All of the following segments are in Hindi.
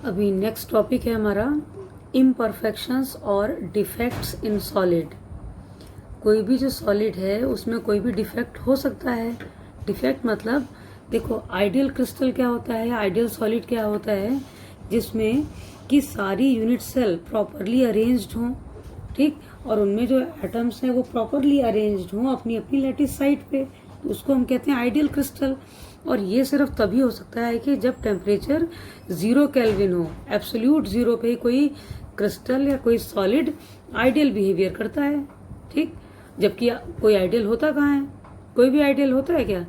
अभी नेक्स्ट टॉपिक है हमारा इम्परफेक्शंस और डिफेक्ट्स इन सॉलिड। कोई भी जो सॉलिड है उसमें कोई भी डिफेक्ट हो सकता है। डिफेक्ट मतलब देखो, आइडियल क्रिस्टल क्या होता है, आइडियल सॉलिड क्या होता है, जिसमें कि सारी यूनिट सेल प्रॉपरली अरेंज्ड हों, ठीक, और उनमें जो एटम्स हैं वो प्रॉपरली अरेंज्ड हों अपनी अपनी लैटिस साइड पे, तो उसको हम कहते हैं आइडियल क्रिस्टल। और ये सिर्फ तभी हो सकता है कि जब टेम्परेचर 0 केल्विन हो, एब्सोल्यूट 0 पे ही कोई क्रिस्टल या कोई सॉलिड आइडियल बिहेवियर करता है, ठीक। जबकि कोई आइडियल होता कहाँ है, कोई भी आइडियल होता है क्या,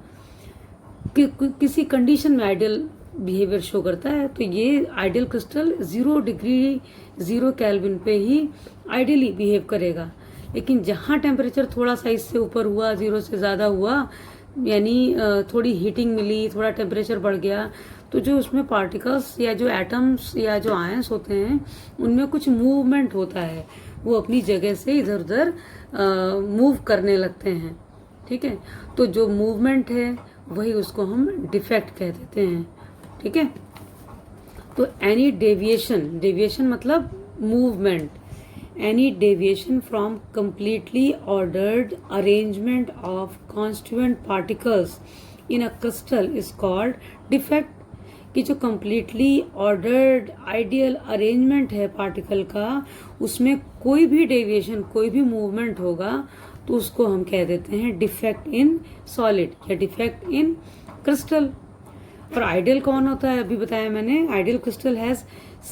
किसी कंडीशन में आइडियल बिहेवियर शो करता है। तो ये आइडियल क्रिस्टल 0 डिग्री 0 केल्विन पे ही आइडियली बिहेव करेगा। लेकिन जहाँ टेम्परेचर थोड़ा सा इससे ऊपर हुआ, 0 से ज़्यादा हुआ, यानी थोड़ी हीटिंग मिली, थोड़ा टेम्परेचर बढ़ गया, तो जो उसमें पार्टिकल्स या जो एटम्स या जो आयंस होते हैं उनमें कुछ मूवमेंट होता है, वो अपनी जगह से इधर उधर मूव करने लगते हैं, ठीक है। तो जो मूवमेंट है वही उसको हम डिफेक्ट कह देते हैं, ठीक है। तो एनी डेविएशन, डेविएशन मतलब movement, any deviation from completely ordered arrangement of constituent particles in a crystal is called defect। कि जो completely ordered ideal arrangement है पार्टिकल का, उसमें कोई भी डेविएशन, कोई भी मूवमेंट होगा तो उसको हम कह देते हैं डिफेक्ट इन सॉलिड या डिफेक्ट इन क्रिस्टल। और आइडियल कौन होता है, अभी बताया मैंने, ideal crystal has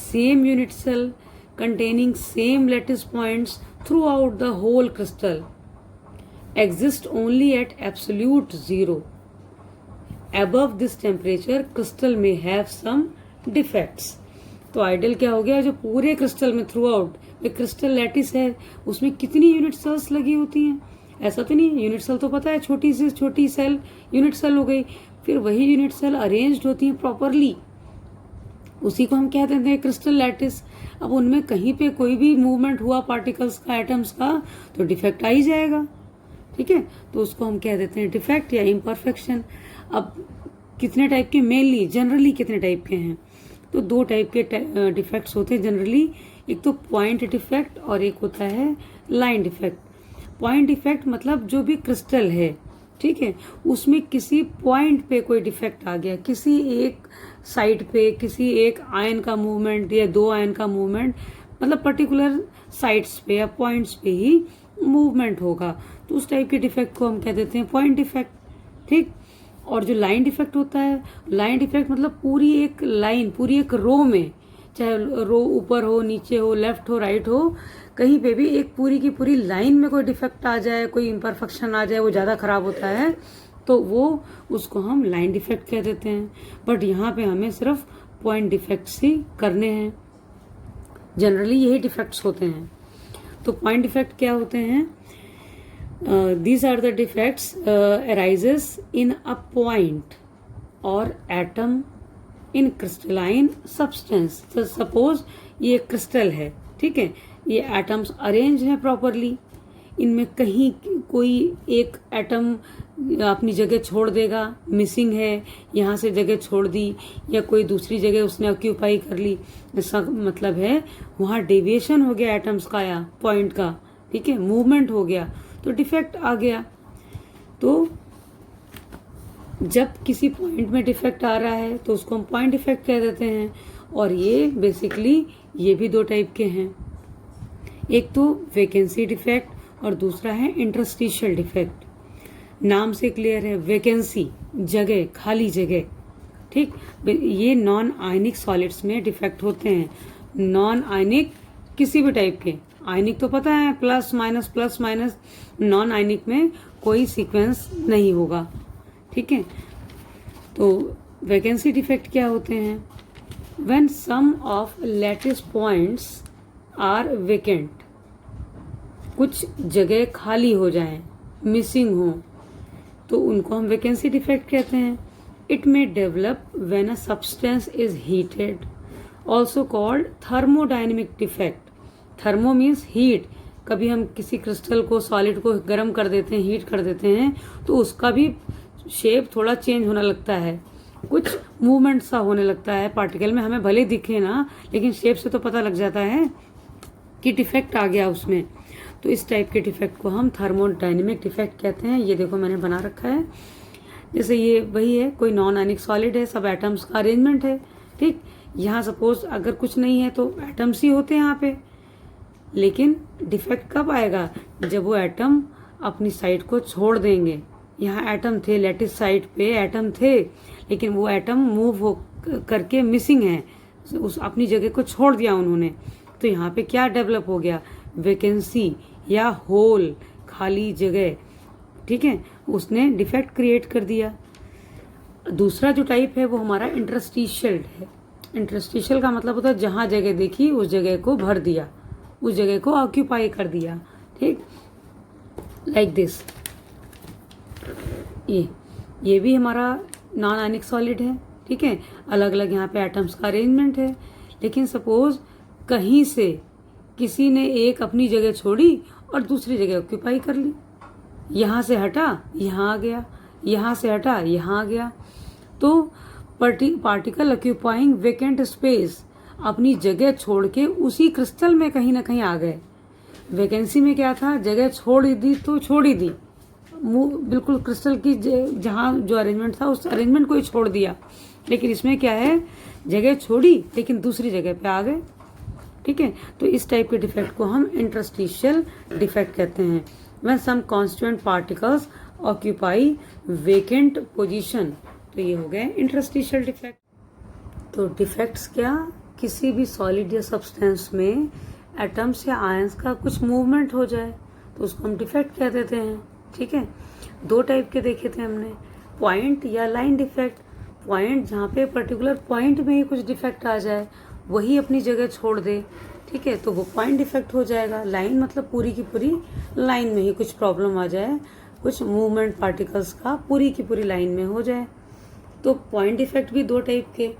same unit cell containing same lattice points throughout the whole crystal, exist only at absolute 0. Above this temperature crystal may have some defects। तो आइडियल क्या हो गया, जो पूरे क्रिस्टल में थ्रू आउट क्रिस्टल लैटिस है उसमें कितनी यूनिट सेल्स लगी होती हैं, ऐसा तो नहीं, यूनिट सेल तो पता है, छोटी से छोटी सेल यूनिट सेल हो गई, फिर वही यूनिट सेल अरेंज्ड होती है प्रॉपरली, उसी को हम कह देते हैं क्रिस्टल लैटिस। अब उनमें कहीं पे कोई भी मूवमेंट हुआ पार्टिकल्स का, एटम्स का, तो डिफेक्ट आ ही जाएगा, ठीक है। तो उसको हम कह देते हैं डिफेक्ट या इम्परफेक्शन। अब कितने टाइप के, मेनली जनरली कितने टाइप के हैं, तो 2 टाइप के डिफेक्ट्स होते हैं जनरली। एक तो पॉइंट डिफेक्ट और एक होता है लाइन डिफेक्ट। पॉइंट डिफेक्ट मतलब जो भी क्रिस्टल है, ठीक है, उसमें किसी पॉइंट पे कोई डिफेक्ट आ गया, किसी एक साइड पे किसी एक आयन का मूवमेंट या 2 आयन का मूवमेंट, मतलब पर्टिकुलर साइड्स पे या पॉइंट्स पे ही मूवमेंट होगा, तो उस टाइप के डिफेक्ट को हम कह देते हैं पॉइंट डिफेक्ट, ठीक। और जो लाइन डिफेक्ट होता है, लाइन डिफेक्ट मतलब पूरी एक लाइन, पूरी एक रो में, चाहे रो ऊपर हो, नीचे हो, लेफ्ट हो, राइट हो, कहीं पे भी एक पूरी की पूरी लाइन में कोई डिफेक्ट आ जाए, कोई इम्परफेक्शन आ जाए, वो ज़्यादा खराब होता है, तो वो उसको हम लाइन डिफेक्ट कह देते हैं। बट यहाँ पे हमें सिर्फ पॉइंट डिफेक्ट्स ही करने हैं, जनरली यही डिफेक्ट्स होते हैं। तो पॉइंट डिफेक्ट क्या होते हैं, these are the defects arises in a point और एटम इन क्रिस्टलाइन सब्सटेंस। तो सपोज ये क्रिस्टल है, ठीक है, ये एटम्स अरेंज हैं प्रॉपरली, इनमें कहीं कोई एक एटम अपनी जगह छोड़ देगा, मिसिंग है, यहाँ से जगह छोड़ दी, या कोई दूसरी जगह उसने ऑक्यूपाई कर ली, इसका मतलब है वहाँ डेविएशन हो गया एटम्स का या पॉइंट का, ठीक है, मूवमेंट हो गया, तो डिफेक्ट आ गया। तो जब किसी पॉइंट में डिफेक्ट आ रहा है तो उसको हम पॉइंट डिफेक्ट कह देते हैं। और ये बेसिकली ये भी 2 टाइप के हैं, एक तो वैकेंसी डिफेक्ट और दूसरा है इंटरस्टिशियल डिफेक्ट। नाम से क्लियर है, वैकेंसी जगह, खाली जगह, ठीक, ये नॉन आयनिक सॉलिड्स में डिफेक्ट होते हैं। नॉन आयनिक किसी भी टाइप के, आयनिक तो पता है प्लस माइनस, नॉन आयनिक में कोई सीक्वेंस नहीं होगा, ठीक है। तो वैकेंसी डिफेक्ट क्या होते हैं, when some of lattice points are vacant, कुछ जगह खाली हो जाए, मिसिंग हो, तो उनको हम वैकेंसी डिफेक्ट कहते हैं। It may develop when a substance is heated, also called thermodynamic defect. Thermo means heat, कभी हम किसी क्रिस्टल को, सॉलिड को गर्म कर देते हैं, हीट कर देते हैं, तो उसका भी शेप थोड़ा चेंज होने लगता है, कुछ मूवमेंट सा होने लगता है पार्टिकल में, हमें भले दिखे ना, लेकिन शेप से तो पता लग जाता है कि डिफेक्ट आ गया उसमें। तो इस टाइप के डिफेक्ट को हम थर्मोडायनेमिक डिफेक्ट कहते हैं। ये देखो मैंने बना रखा है, जैसे ये वही है, कोई नॉन आयनिक सॉलिड है, सब एटम्स का अरेंजमेंट है, ठीक। यहाँ सपोज अगर कुछ नहीं है तो एटम्स ही होते हैं यहाँ पे, लेकिन डिफेक्ट कब आएगा, जब वो एटम अपनी साइड को छोड़ देंगे। यहाँ एटम थे, लैटिस साइड पे एटम थे, लेकिन वो एटम मूव हो करके मिसिंग है, उस अपनी जगह को छोड़ दिया उन्होंने। तो यहाँ पे क्या डेवलप हो गया, वैकेंसी या होल, खाली जगह, ठीक है, उसने डिफेक्ट क्रिएट कर दिया। दूसरा जो टाइप है वो हमारा इंटरस्टिशियल है। इंटरस्टिशियल का मतलब होता है जहां जगह देखी उस जगह को भर दिया, उस जगह को ऑक्यूपाई कर दिया, ठीक, लाइक दिस। ये भी हमारा नॉन आयनिक सॉलिड है, ठीक है, अलग अलग यहाँ पे एटम्स का अरेंजमेंट है। लेकिन सपोज कहीं से किसी ने एक अपनी जगह छोड़ी और दूसरी जगह ऑक्यूपाई कर ली, यहाँ से हटा यहाँ आ गया, यहाँ से हटा यहाँ आ गया। तो पार्टिकल ऑक्यूपाइंग वेकेंट स्पेस, अपनी जगह छोड़ के उसी क्रिस्टल में कहीं ना कहीं आ गए। वैकेंसी में क्या था, जगह छोड़ दी तो छोड़ ही दी, बिल्कुल क्रिस्टल की जहाँ जो अरेंजमेंट था उस अरेंजमेंट को ही छोड़ दिया। लेकिन इसमें क्या है, जगह छोड़ी लेकिन दूसरी जगह पे आ गए, ठीक है। तो इस टाइप के डिफेक्ट को हम इंटरस्टिशियल डिफेक्ट कहते हैं। When some constituent particles occupy vacant position, तो ये हो गए इंटरस्टिशियल डिफेक्ट। तो डिफेक्ट्स क्या, किसी भी सॉलिड या सब्सटेंस में एटम्स या आयंस का कुछ मूवमेंट हो जाए तो उसको हम डिफेक्ट कह देते हैं, ठीक है। दो टाइप के देखे थे हमने, पॉइंट या लाइन डिफेक्ट। पॉइंट जहाँ पे पर्टिकुलर पॉइंट में ही कुछ डिफेक्ट आ जाए, वही अपनी जगह छोड़ दे, ठीक है, तो वो पॉइंट डिफेक्ट हो जाएगा। लाइन मतलब पूरी की पूरी लाइन में ही कुछ प्रॉब्लम आ जाए, कुछ मूवमेंट पार्टिकल्स का पूरी की पूरी लाइन में हो जाए। तो पॉइंट डिफेक्ट भी दो टाइप के,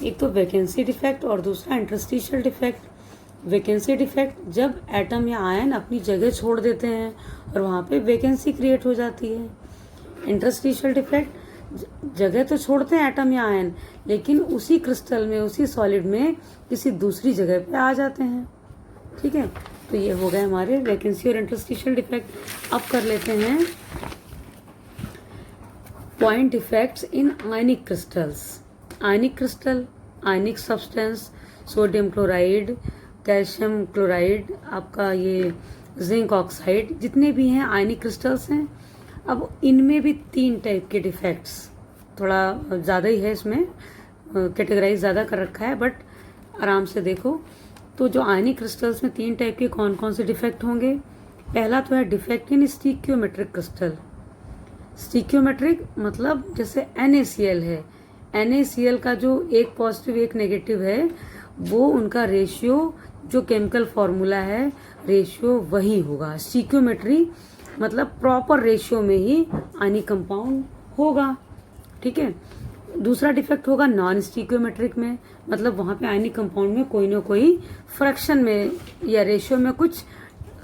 एक तो वैकेंसी डिफेक्ट और दूसरा इंटरस्टिशियल डिफेक्ट। वैकेंसी डिफेक्ट जब एटम या आयन अपनी जगह छोड़ देते हैं और वहाँ पे वैकेंसी क्रिएट हो जाती है। इंटरस्टिशियल डिफेक्ट जगह तो छोड़ते हैं एटम या आयन, लेकिन उसी क्रिस्टल में, उसी सॉलिड में किसी दूसरी जगह पे आ जाते हैं, ठीक है। तो ये हो गए हमारे वैकेंसी और इंटरस्टिशियल डिफेक्ट। अब कर लेते हैं point defects in ionic crystals. Ionic crystal, ionic substance, sodium chloride, calcium chloride, आपका ये जिंक ऑक्साइड, जितने भी हैं आयनिक क्रिस्टल्स हैं। अब इनमें भी तीन टाइप के डिफेक्ट्स, थोड़ा ज़्यादा ही है इसमें, कैटेगराइज ज़्यादा कर रखा है, बट आराम से देखो। तो जो आयनिक क्रिस्टल्स में तीन टाइप के कौन कौन से डिफेक्ट होंगे, पहला तो है डिफेक्ट इन स्टिक्योमेट्रिक क्रिस्टल। स्टिक्योमेट्रिक मतलब जैसे NaCl है, NaCl का जो एक पॉजिटिव एक नेगेटिव है, वो उनका रेशियो जो केमिकल फॉर्मूला है, रेशियो वही होगा। स्टिक्योमेट्री मतलब प्रॉपर रेशियो में ही आयनिक कंपाउंड होगा, ठीक है। दूसरा डिफेक्ट होगा नॉन स्टिक्योमेट्रिक में, मतलब वहां पे आयनिक कंपाउंड में कोई ना कोई फ्रैक्शन में या रेशियो में कुछ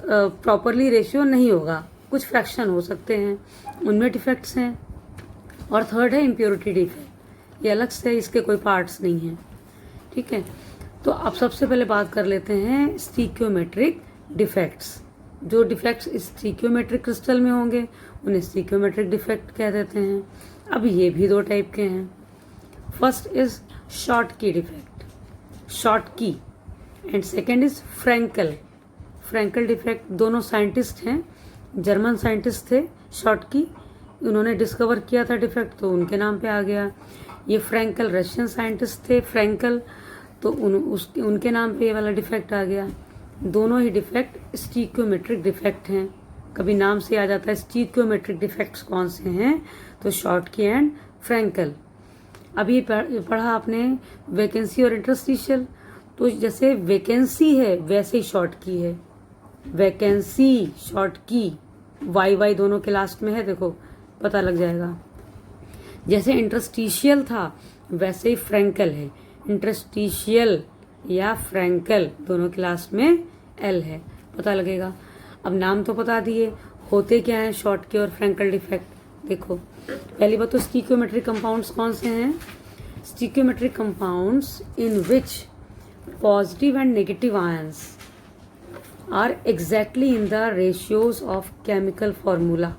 प्रॉपरली रेशियो नहीं होगा, कुछ फ्रैक्शन हो सकते हैं, उनमें डिफेक्ट्स हैं। और थर्ड है इम्प्योरिटी डिफेक्ट, ये अलग से, इसके कोई पार्ट्स नहीं है, ठीक है। तो अब सबसे पहले बात कर लेते हैं स्टिक्योमेट्रिक डिफेक्ट्स। जो डिफेक्ट्स स्टिक्योमेट्रिक क्रिस्टल में होंगे उन्हें स्टिक्योमेट्रिक डिफेक्ट कह देते हैं। अब ये भी दो टाइप के हैं। First is Schottky defect, Schottky, and second is Frenkel, Frenkel defect. दोनों साइंटिस्ट हैं, जर्मन साइंटिस्ट थे, शॉर्ट की, उन्होंने डिस्कवर किया था डिफेक्ट, तो उनके नाम पे आ गया। ये फ्रैंकल रशियन साइंटिस्ट थे, फ्रैंकल, तो उनके नाम पे ये वाला डिफेक्ट आ गया। दोनों ही डिफेक्ट स्टिक्योमेट्रिक डिफेक्ट हैं। कभी नाम से आ जाता है स्टिक्योमेट्रिक डिफेक्ट्स कौन से हैं, तो शॉर्ट की एंड फ्रैंकल। अभी पढ़ा आपने वैकेंसी और इंटरस्टिशियल, तो जैसे वैकेंसी है वैसे ही शॉर्ट की है। वैकेंसी शॉर्ट की, वाई दोनों के लास्ट में है, देखो पता लग जाएगा। जैसे इंटरस्टिशियल था वैसे ही फ्रैंकल है। इंटरस्टिशियल या फ्रैंकल दोनों के लास्ट में एल है, पता लगेगा। अब नाम तो बता दिए, होते क्या है शॉर्ट के और फ्रैंकल डिफेक्ट, देखो पहली बात तो स्टिकियोमेट्रिक कंपाउंड्स कौन से हैं? Stoichiometric compounds in which positive and negative ions are exactly in the ratios of chemical formula.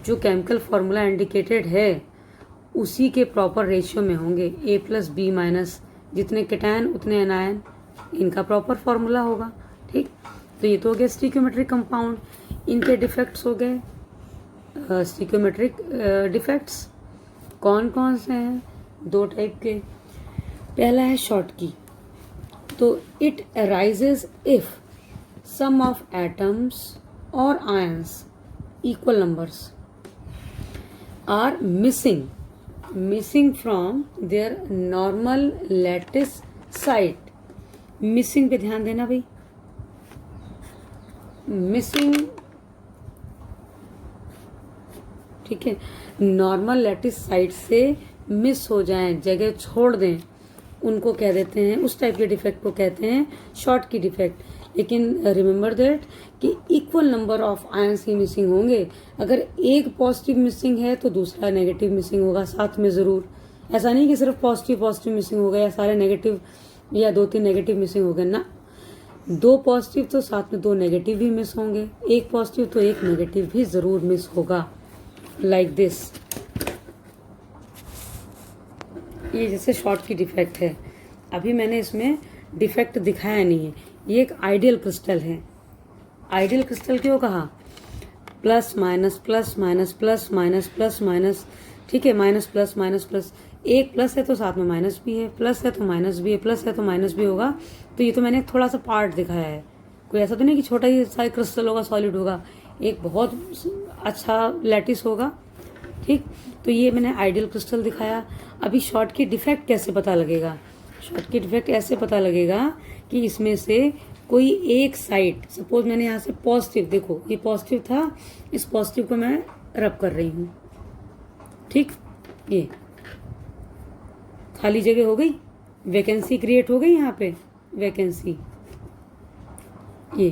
जो केमिकल फार्मूला इंडिकेटेड है उसी के प्रॉपर रेशियो में होंगे। A+B- जितने केटायन उतने एनायन, इनका प्रॉपर फार्मूला होगा। ठीक, तो ये तो हो गया स्टिकियोमेट्रिक कंपाउंड। इनके डिफेक्ट्स हो गए। स्टिकियोमेट्रिक डिफेक्ट्स कौन कौन से हैं? 2 टाइप के। पहला है शॉर्टकी। तो it arises if some of atoms और ions equal numbers are missing from their normal lattice site। Missing पे ध्यान देना भाई। मिसिंग, ठीक है, नॉर्मल लैटिस साइट से मिस हो जाएं, जगह छोड़ दें, उनको कह देते हैं, उस टाइप के डिफेक्ट को कहते हैं शॉर्ट की डिफेक्ट। लेकिन रिमेंबर दैट कि equal number of ions he missing होंगे। अगर एक पॉजिटिव मिसिंग है तो दूसरा नेगेटिव मिसिंग होगा साथ में जरूर। ऐसा नहीं कि सिर्फ पॉजिटिव मिसिंग होगा या सारे नेगेटिव या 2-3 नेगेटिव मिसिंग हो गए ना। 2 पॉजिटिव तो साथ में 2 नेगेटिव भी मिस होंगे, 1 पॉजिटिव तो 1 नेगेटिव भी जरूर मिस होगा। लाइक दिस, ये जैसे शॉर्ट की डिफेक्ट है। अभी मैंने इसमें डिफेक्ट दिखाया नहीं है। ये एक आइडियल क्रिस्टल है। आइडियल क्रिस्टल क्यों कहा? Plus minus plus minus plus minus plus minus, ठीक है, माइनस प्लस माइनस प्लस। एक प्लस है तो साथ में माइनस भी है, प्लस है तो माइनस भी है, प्लस है तो माइनस भी होगा। तो ये तो मैंने थोड़ा सा पार्ट दिखाया है। कोई ऐसा तो नहीं कि छोटा ही सा क्रिस्टल होगा, सॉलिड होगा। एक बहुत अच्छा लैटिस होगा। ठीक, तो ये मैंने आइडियल क्रिस्टल दिखाया। अभी शॉर्ट की डिफेक्ट कैसे पता लगेगा? शॉर्ट की डिफेक्ट ऐसे पता लगेगा कि इसमें से कोई एक साइड, सपोज मैंने यहाँ से पॉजिटिव, देखो ये पॉजिटिव था, इस पॉजिटिव को मैं रब कर रही हूँ। ठीक, ये खाली जगह हो गई, वैकेंसी क्रिएट हो गई, यहाँ पे वैकेंसी, ये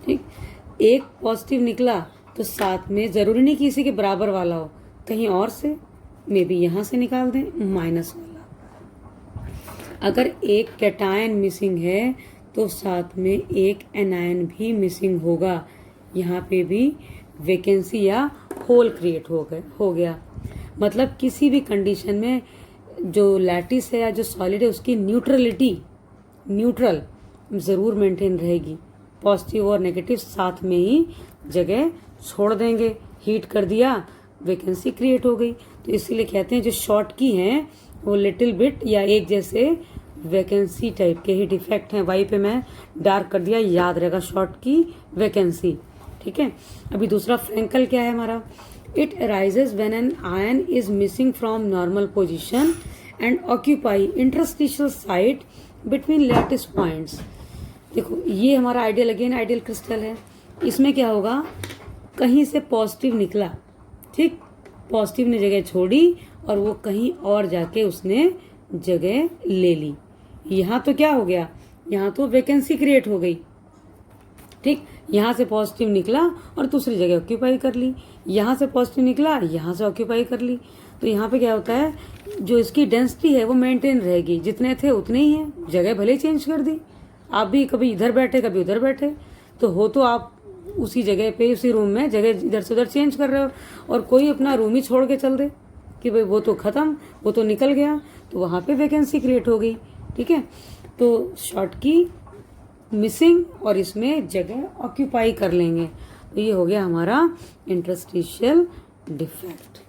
ठीक, एक पॉजिटिव निकला तो साथ में जरूरी नहीं कि इसी के बराबर वाला हो, कहीं और से मे बी यहां से निकाल दें माइनस वाला। अगर एक कैटायन मिसिंग है तो साथ में एक एनायन भी मिसिंग होगा। यहाँ पे भी वैकेंसी या होल क्रिएट हो गया। मतलब किसी भी कंडीशन में जो लैटिस है या जो सॉलिड है उसकी न्यूट्रल जरूर मेंटेन रहेगी। पॉजिटिव और नेगेटिव साथ में ही जगह छोड़ देंगे। हीट कर दिया, वैकेंसी क्रिएट हो गई। तो इसीलिए कहते हैं जो शॉर्ट की हैं वो लिटिल बिट या एक जैसे वैकेंसी टाइप के ही डिफेक्ट हैं। वाई पे मैं डार्क कर दिया, याद रहेगा शॉर्ट की वैकेंसी। ठीक है, अभी दूसरा फ्रैंकल क्या है हमारा? It arises when an ion is missing from normal position and occupy interstitial site between lattice points. देखो ये हमारा आइडियल, अगेन आइडियल क्रिस्टल है। इसमें क्या होगा? कहीं से पॉजिटिव निकला, ठीक, पॉजिटिव ने जगह छोड़ी और वो कहीं और जाके उसने जगह ले ली। यहाँ तो क्या हो गया? यहाँ तो वैकेंसी क्रिएट हो गई। ठीक, यहाँ से पॉजिटिव निकला और दूसरी जगह ऑक्यूपाई कर ली। यहाँ से पॉजिटिव निकला, यहाँ से ऑक्यूपाई कर ली। तो यहाँ पे क्या होता है? जो इसकी डेंसिटी है वो मेंटेन रहेगी, जितने थे उतने ही हैं। जगह भले चेंज कर दी, आप भी कभी इधर बैठे कभी उधर बैठे, तो आप उसी जगह पे उसी रूम में जगह इधर से उधर चेंज कर रहे हो। और कोई अपना रूम ही छोड़ के चल दे कि भाई वो तो खत्म, वो तो निकल गया, तो वहां पे वैकेंसी क्रिएट हो गई। ठीक है, तो शॉर्ट की मिसिंग और इसमें जगह ऑक्यूपाई कर लेंगे। तो ये हो गया हमारा इंटरस्टिशियल डिफेक्ट।